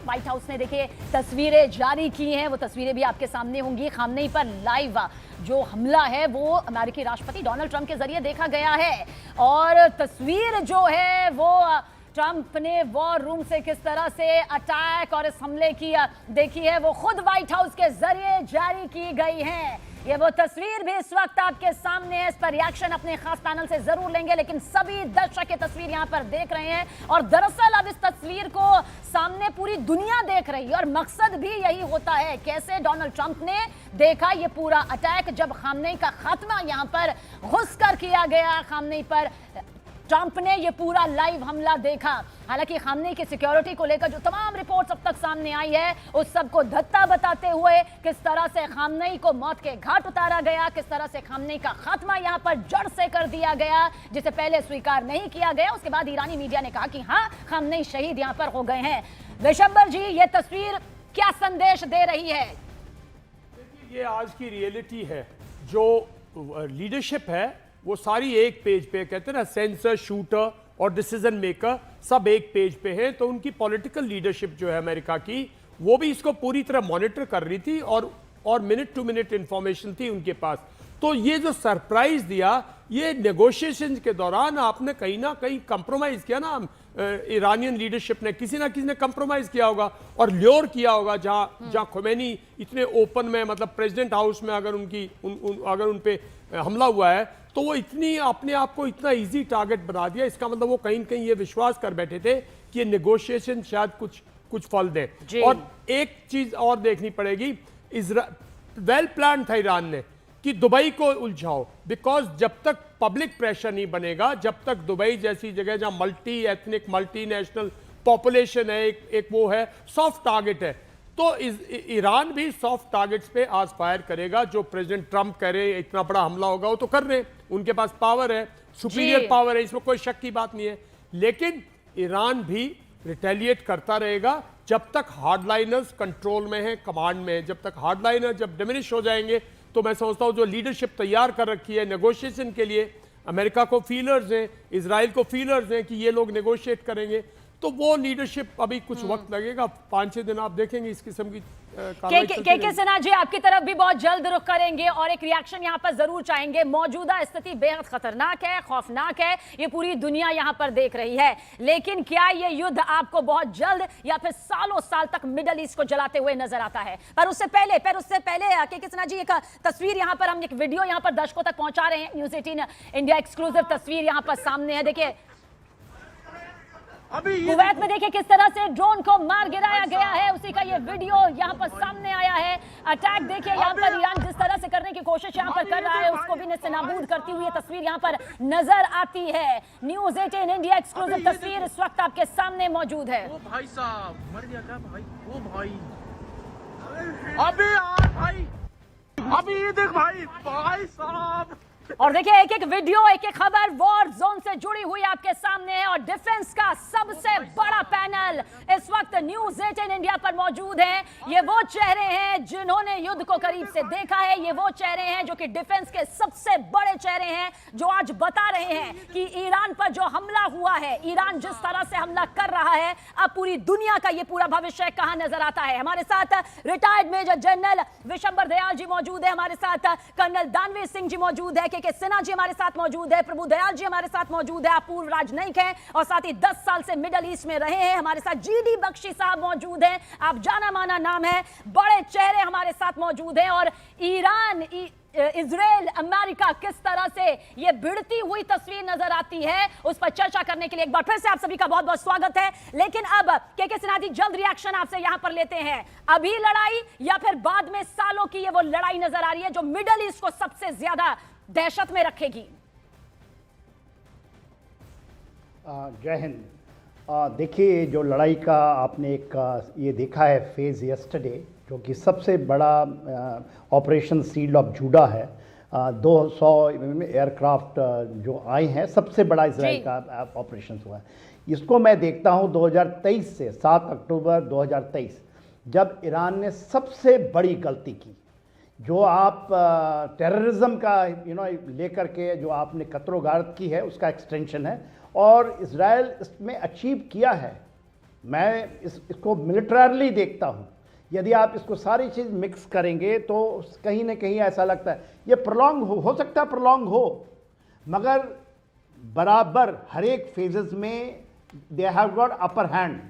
White house ने देखिए तस्वीरें जारी की हैं, वो तस्वीरें भी आपके सामने होंगी। खामनेई पर लाइव जो हमला है वो अमेरिकी राष्ट्रपति डोनाल्ड ट्रंप के जरिए देखा गया है और तस्वीर जो है वो ट्रंप ने वॉर रूम से किस तरह से अटैक और इस हमले की देखी है वो खुद व्हाइट हाउस के जरिए जारी की गई है। ये वो तस्वीर भी इस वक्त आपके सामने है। इस पर रिएक्शन अपने खास पैनल से जरूर लेंगे, लेकिन सभी दर्शक ये तस्वीर यहां पर देख रहे हैं और दरअसल अब इस तस्वीर को सामने पूरी दुनिया देख रही है और मकसद भी यही होता है कैसे डोनाल्ड ट्रंप ने देखा ये पूरा अटैक जब खामनेई का खात्मा यहां पर घुसकर किया गया। खामनेई पर ट्रंप ने ये पूरा लाइव हमला देखा। हालांकि खामनेई की सिक्योरिटी को लेकर जो तमाम रिपोर्ट्स अब तक सामने आई है उस सबको धत्ता बताते हुए किस तरह से खामनेई को मौत के घाट उतारा गया, किस तरह से खामनेई का खात्मा यहां पर जड़ से कर दिया गया जिसे पहले स्वीकार नहीं किया गया। उसके बाद ईरानी मीडिया ने कहा कि हाँ खामनेई शहीद यहां पर हो गए हैं। विशंबर जी, ये तस्वीर क्या संदेश दे रही है? ये आज की रियलिटी है। जो लीडरशिप है वो सारी एक पेज पे, कहते हैं ना सेंसर, शूटर और डिसीजन मेकर सब एक पेज पे है। तो उनकी पॉलिटिकल लीडरशिप जो है अमेरिका की वो भी इसको पूरी तरह मॉनिटर कर रही थी और मिनट टू मिनट इंफॉर्मेशन थी उनके पास। तो ये जो सरप्राइज दिया, ये नेगोशिएशन के दौरान आपने कहीं ना कहीं कंप्रोमाइज किया ना, ईरानियन लीडरशिप ने किसी ना किसी ने कंप्रोमाइज किया होगा और ल्योर किया होगा। जहां खुमैनी इतने ओपन में, मतलब प्रेसिडेंट हाउस में अगर अगर उन पे हमला हुआ है तो वो इतनी अपने आप को इतना इजी टारगेट बना दिया। इसका मतलब वो कहीं न कहीं ये विश्वास कर बैठे थे कि ये नेगोशिएशन शायद कुछ फल दे। और एक चीज और देखनी पड़ेगी, वेल प्लान था ईरान ने कि दुबई को उलझाओ, बिकॉज जब तक पब्लिक प्रेशर नहीं बनेगा, जब तक दुबई जैसी जगह जहां multi ethnic multi national population है, एक वो है, सॉफ्ट टारगेट है, तो ईरान भी सॉफ्ट टारगेट्स पे आज फायर करेगा। जो प्रेसिडेंट ट्रंप कह रहे हैं इतना बड़ा हमला होगा, वो तो कर रहे हैं, उनके पास पावर है, सुपीरियर पावर है, इसमें कोई शक की बात नहीं है। लेकिन ईरान भी रिटेलिएट करता रहेगा जब तक हार्डलाइनर्स कंट्रोल में है, कमांड में है। जब तक हार्डलाइनर जब डिमिनिश हो जाएंगे तो मैं समझता हूं जो लीडरशिप तैयार कर रखी है नेगोशिएशन के लिए, अमेरिका को फीलर्स हैं, इजराइल को फीलर्स हैं कि ये लोग नेगोशिएट करेंगे, तो वो लीडरशिप अभी कुछ वक्त लगेगा। 5-6 दिन आप देखेंगे इस किस्म की के सिन्हा जी आपकी तरफ भी बहुत जल्द रुख करेंगे और एक रिएक्शन यहां पर जरूर चाहेंगे। मौजूदा स्थिति बेहद खतरनाक है, खौफनाक है, ये पूरी दुनिया यहां पर देख रही है, लेकिन क्या ये युद्ध आपको बहुत जल्द या फिर सालों साल तक मिडल ईस्ट को जलाते हुए नजर आता है? पर उससे पहले के सिन्हा जी एक तस्वीर यहां पर, हम एक वीडियो यहां पर दर्शकों तक पहुंचा रहे हैं। न्यूज़ 18 इंडिया एक्सक्लूसिव तस्वीर यहां पर सामने है। देखिए कुवैत में देखिए किस तरह से ड्रोन को मार गिराया गया है, उसी का ये वीडियो यहाँ पर सामने आया है। अटैक देखिए यहाँ पर ईरान जिस तरह से करने की कोशिश यहाँ पर कर रहा है उसको भी नेस्तनाबूद करती हुई तस्वीर यहाँ पर नजर आती है। न्यूज़ 18 इंडिया एक्सक्लूसिव तस्वीर इस वक्त आपके सामने मौजूद है। वो भाई साहब मर गया क्या भाई? वो भाई अभी यार भाई, अभी ये देख भाई साहब। और देखिए एक एक वीडियो, एक एक खबर वॉर जोन से जुड़ी हुई आपके सामने है और डिफेंस का सबसे बड़ा पैनल इस वक्त न्यूज़ 18 इंडिया पर मौजूद है। ये वो चेहरे हैं जिन्होंने युद्ध को करीब से देखा है, ये वो चेहरे हैं जो कि डिफेंस के सबसे बड़े चेहरे हैं, जो आज बता रहे हैं कि ईरान पर जो हमला हुआ है, ईरान जिस तरह से हमला कर रहा है, अब पूरी दुनिया का ये पूरा भविष्य कहां नजर आता है। हमारे साथ retired major general Vishambar Dayal ji मौजूद है, हमारे साथ कर्नल दानवीर सिंह जी मौजूद है, के सिन्हा जी हमारे साथ मौजूद है, प्रभु दयाल जी हमारे साथ मौजूद है, आप पूर्व राजनयिक हैं और साथ ही 10 साल से मिडल ईस्ट में रहे हैं। हमारे साथ जीडी बख्शी साहब मौजूद हैं, आप जाना माना नाम है, बड़े चेहरे हमारे साथ मौजूद हैं। और ईरान, इजराइल, अमेरिका किस तरह से ये भिड़ती हुई तस्वीर नजर आती है, उस पर चर्चा करने के लिए एक बार फिर से आप सभी का बहुत बहुत स्वागत है। लेकिन अब के सिन्हा जी जल्द रिएक्शन आपसे यहां पर लेते हैं। अभी लड़ाई या फिर बाद में सालों की ये वो लड़ाई नजर आ रही है जो मिडल ईस्ट को सबसे ज्यादा दहशत में रखेगी? जय हिंद। देखिए, जो लड़ाई का आपने एक ये देखा है फेज़ यस्टरडे, जो कि सबसे बड़ा ऑपरेशन शील्ड ऑफ जूडा है। 200 एयरक्राफ्ट जो आए हैं, सबसे बड़ा इजराइल का ऑपरेशन हुआ है। इसको मैं देखता हूँ 2023 से 7 अक्टूबर 2023, जब ईरान ने सबसे बड़ी गलती की, जो आप टेररिज्म का लेकर के जो आपने कत्रो गारत की है, उसका एक्सटेंशन है। और इजराइल इसमें अचीव किया है मैं इसको मिलिटरली देखता हूँ। यदि आप इसको सारी चीज़ मिक्स करेंगे तो कहीं ना कहीं ऐसा लगता है ये प्रोलॉन्ग हो सकता है प्रोलॉन्ग हो, मगर बराबर हर एक फेजेस में they have got upper hand.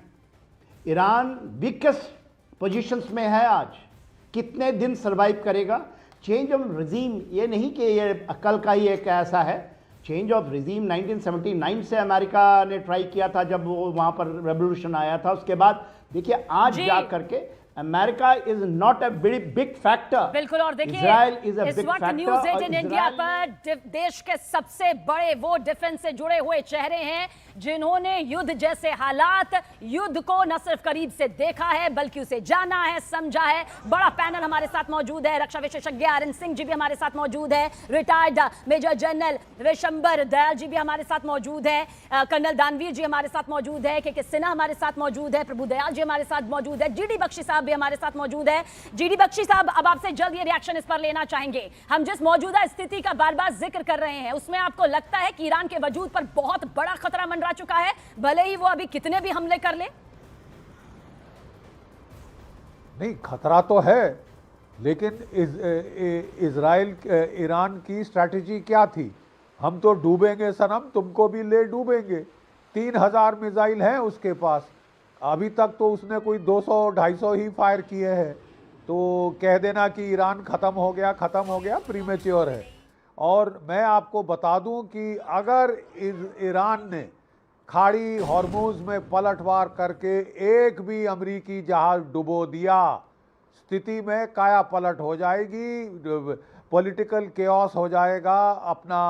Iran weakest positions में है आज, कितने दिन सरवाइव करेगा? चेंज ऑफ रिजीम ये नहीं कि ये कल का ही एक ऐसा है। चेंज ऑफ रिजीम 1979 से अमेरिका ने ट्राई किया था जब वो वहाँ पर रेवोल्यूशन आया था। उसके बाद देखिए आज जा करके America is not a very big factor. बिल्कुल, और देखिए इजराइल इज अ इस बिग वक्त फैक्टर। न्यूज एजेंट इंडिया पर देश के सबसे बड़े वो डिफेंस से जुड़े हुए चेहरे हैं जिन्होंने युद्ध जैसे हालात, युद्ध को न सिर्फ करीब से देखा है बल्कि उसे जाना है, समझा है। बड़ा पैनल हमारे साथ मौजूद है, रक्षा विशेषज्ञ आरएन सिंह जी भी हमारे साथ मौजूद है, retired major general Vishambar Dayal ji भी हमारे साथ मौजूद है, कर्नल दानवीर जी हमारे साथ मौजूद है, के सिन्हा हमारे साथ मौजूद है, प्रभु दयाल जी हमारे साथ मौजूद है, जीडी बख्शी साहब भी हमारे साथ मौजूद है। जीडी बख्शी साहब, अब आपसे जल्द ये रिएक्शन इस पर लेना चाहेंगे। हम जिस मौजूदा स्थिति का बार बार जिक्र कर रहे हैं उसमें आपको लगता है कि ईरान के वजूद पर बहुत बड़ा खतरा मंडरा चुका है, भले ही वो अभी कितने भी हमले कर ले? नहीं, खतरा तो है, लेकिन इजराइल ईरान की स्ट्रैटेजी क्या थी? हम तो डूबेंगे सनम, तुमको भी ले डूबेंगे। 3000 मिसाइल हैं उसके पास, अभी तक तो उसने कोई 200-250 ही फायर किए हैं। तो कह देना कि ईरान ख़त्म हो गया प्रीमेच्योर है। और मैं आपको बता दूं कि अगर ईरान ने खाड़ी हॉर्मुज़ में पलटवार करके एक भी अमेरिकी जहाज डुबो दिया, स्थिति में काया पलट हो जाएगी, पॉलिटिकल केओस हो जाएगा अपना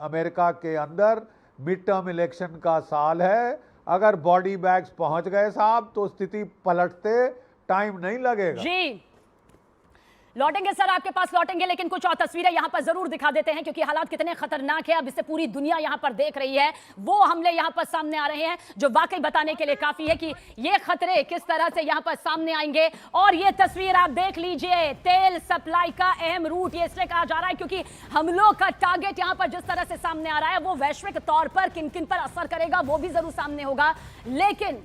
अमेरिका के अंदर। मिड टर्म इलेक्शन का साल है, अगर बॉडी बैग्स पहुंच गए साहब तो स्थिति पलटते टाइम नहीं लगेगा। जी लौटेंगे सर, आपके पास लौटेंगे, लेकिन कुछ और तस्वीरें यहां पर जरूर दिखा देते हैं क्योंकि हालात कितने खतरनाक है अब इसे पूरी दुनिया यहां पर देख रही है। वो हमले यहां पर सामने आ रहे हैं जो वाकई बताने के लिए काफी है कि ये खतरे किस तरह से यहां पर सामने आएंगे। और ये तस्वीर आप देख लीजिए, तेल सप्लाई का अहम रूट ये इसलिए कहा जा रहा है क्योंकि हमलों का टारगेट यहां पर जिस तरह से सामने आ रहा है वो वैश्विक तौर पर किन किन पर असर करेगा वो भी जरूर सामने होगा। लेकिन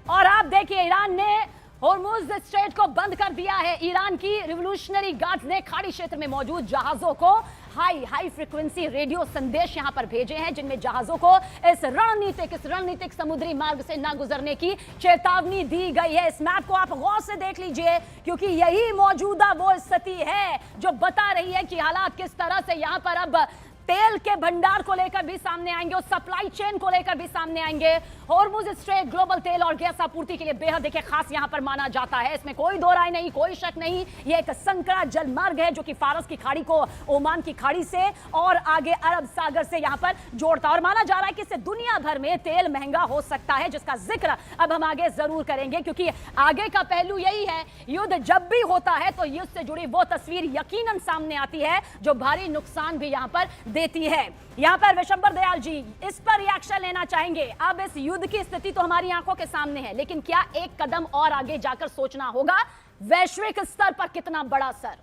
और आप देखिए, ईरान ने हॉर्मुज़ स्ट्रेट को बंद कर दिया है। ईरान की रिवोल्यूशनरी गार्ड्स ने खाड़ी क्षेत्र में मौजूद जहाजों को हाई फ्रीक्वेंसी रेडियो संदेश यहां पर भेजे हैं जिनमें जहाजों को इस रणनीतिक समुद्री मार्ग से ना गुजरने की चेतावनी दी गई है। इस मैप को आप गौर से देख लीजिए क्योंकि यही मौजूदा वो स्थिति है जो बता रही है कि हालात किस तरह से यहां पर अब तेल के भंडार को लेकर भी सामने आएंगे और सप्लाई चेन को लेकर भी सामने आएंगे। हॉर्मुज़ स्ट्रेट ग्लोबल तेल और गैस आपूर्ति के लिए बेहद देखिए खास यहां पर माना जाता है, इसमें कोई दो राय नहीं, कोई शक नहीं। यह एक संकरा जल मार्ग है जो कि फारस की खाड़ी को ओमान की खाड़ी से और आगे अरब सागर से यहां पर जोड़ता है और माना जा रहा है कि इससे दुनिया भर में तेल महंगा हो सकता है, जिसका जिक्र अब हम आगे जरूर करेंगे क्योंकि आगे का पहलू यही है। युद्ध जब भी होता है तो युद्ध से जुड़ी वो तस्वीर यकीनन सामने आती है जो भारी नुकसान भी यहां पर देती है। यहां पर विशंबर दयाल जी इस पर रिएक्शन लेना चाहेंगे। अब इस युद्ध की स्थिति तो हमारी आंखों के सामने है, लेकिन क्या एक कदम और आगे जाकर सोचना होगा? वैश्विक स्तर पर कितना बड़ा असर?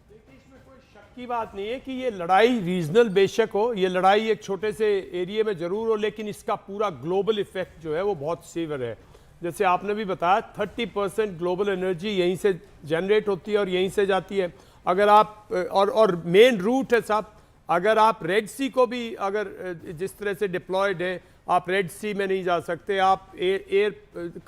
देखिए, इसमें कोई शक की बात नहीं है कि ये लड़ाई रीजनल बेशक हो, ये लड़ाई एक छोटे से एरिया में जरूर हो, लेकिन इसका पूरा ग्लोबल इफेक्ट जो है वो बहुत सीवियर है। जैसे आपने भी बताया 30% ग्लोबल एनर्जी यहीं से जनरेट होती है और यहीं से जाती है। अगर आप और मेन रूट है साहब, अगर आप रेड सी को भी अगर जिस तरह से डिप्लॉयड है, आप रेड सी में नहीं जा सकते, आप एयर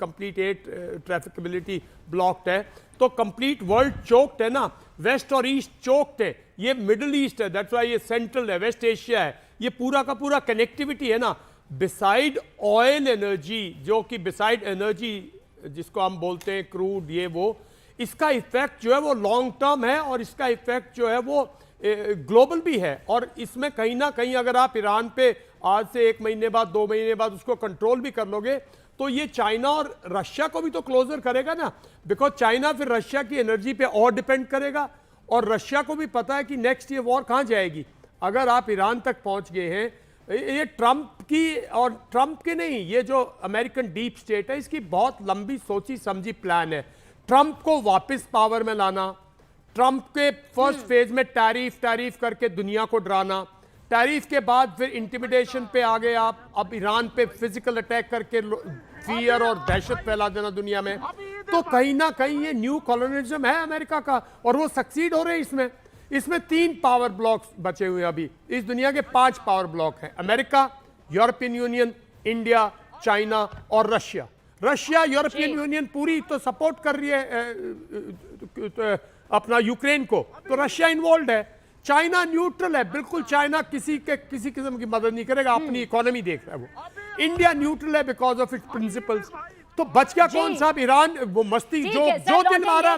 कंप्लीट एयर ट्रैफिकेबिलिटी ब्लॉक्ड है, तो कंप्लीट वर्ल्ड चोक्ड है ना, वेस्ट और ईस्ट चोक्ड है। ये मिडिल ईस्ट है, दैट्स व्हाई ये सेंट्रल है, वेस्ट एशिया है, ये पूरा का पूरा कनेक्टिविटी है ना। बिसाइड ऑयल एनर्जी, जो कि बिसाइड एनर्जी जिसको हम बोलते हैं क्रूड, ये वो, इसका इफेक्ट जो है वो लॉन्ग टर्म है और इसका इफेक्ट जो है वो ग्लोबल भी है। और इसमें कहीं ना कहीं अगर आप ईरान पे आज से 1 महीने बाद 2 महीने बाद उसको कंट्रोल भी कर लोगे तो ये चाइना और रशिया को भी तो क्लोजर करेगा ना, बिकॉज चाइना फिर रशिया की एनर्जी पे और डिपेंड करेगा और रशिया को भी पता है कि नेक्स्ट ये वॉर कहाँ जाएगी। अगर आप ईरान तक पहुंच गए हैं, ये ट्रंप की और ट्रंप के नहीं, ये जो अमेरिकन डीप स्टेट है इसकी बहुत लंबी सोची समझी प्लान है। ट्रंप को वापस पावर में लाना, ट्रंप के फर्स्ट फेज में टैरिफ करके दुनिया को डराना, टैरिफ के बाद फिर इंटिमिडेशन पे आ गए आप, अब ईरान पे फिजिकल अटैक करके फियर और दहशत फैला देना दुनिया में। तो कहीं ना कहीं ये न्यू कॉलोनिज्म है अमेरिका का, और वो सक्सीड हो रहे हैं इसमें। इसमें 3 पावर ब्लॉक्स बचे हुए हैं अभी। इस दुनिया के 5 पावर ब्लॉक हैं, America, European union, India, China और रशिया। रशिया, यूरोपियन यूनियन पूरी तो सपोर्ट कर रही है अपना यूक्रेन को, तो रशिया इन्वॉल्व है। चाइना न्यूट्रल है, बिल्कुल चाइना किसी किस्म की मदद नहीं करेगा, अपनी इकोनॉमी देख रहा है वो। इंडिया न्यूट्रल है बिकॉज ऑफ इट्स प्रिंसिपल्स। तो बच गया कौन साहब? ईरान, वो मस्ती ठीक जो है, सर, जो दिल लौटेंगे। मारा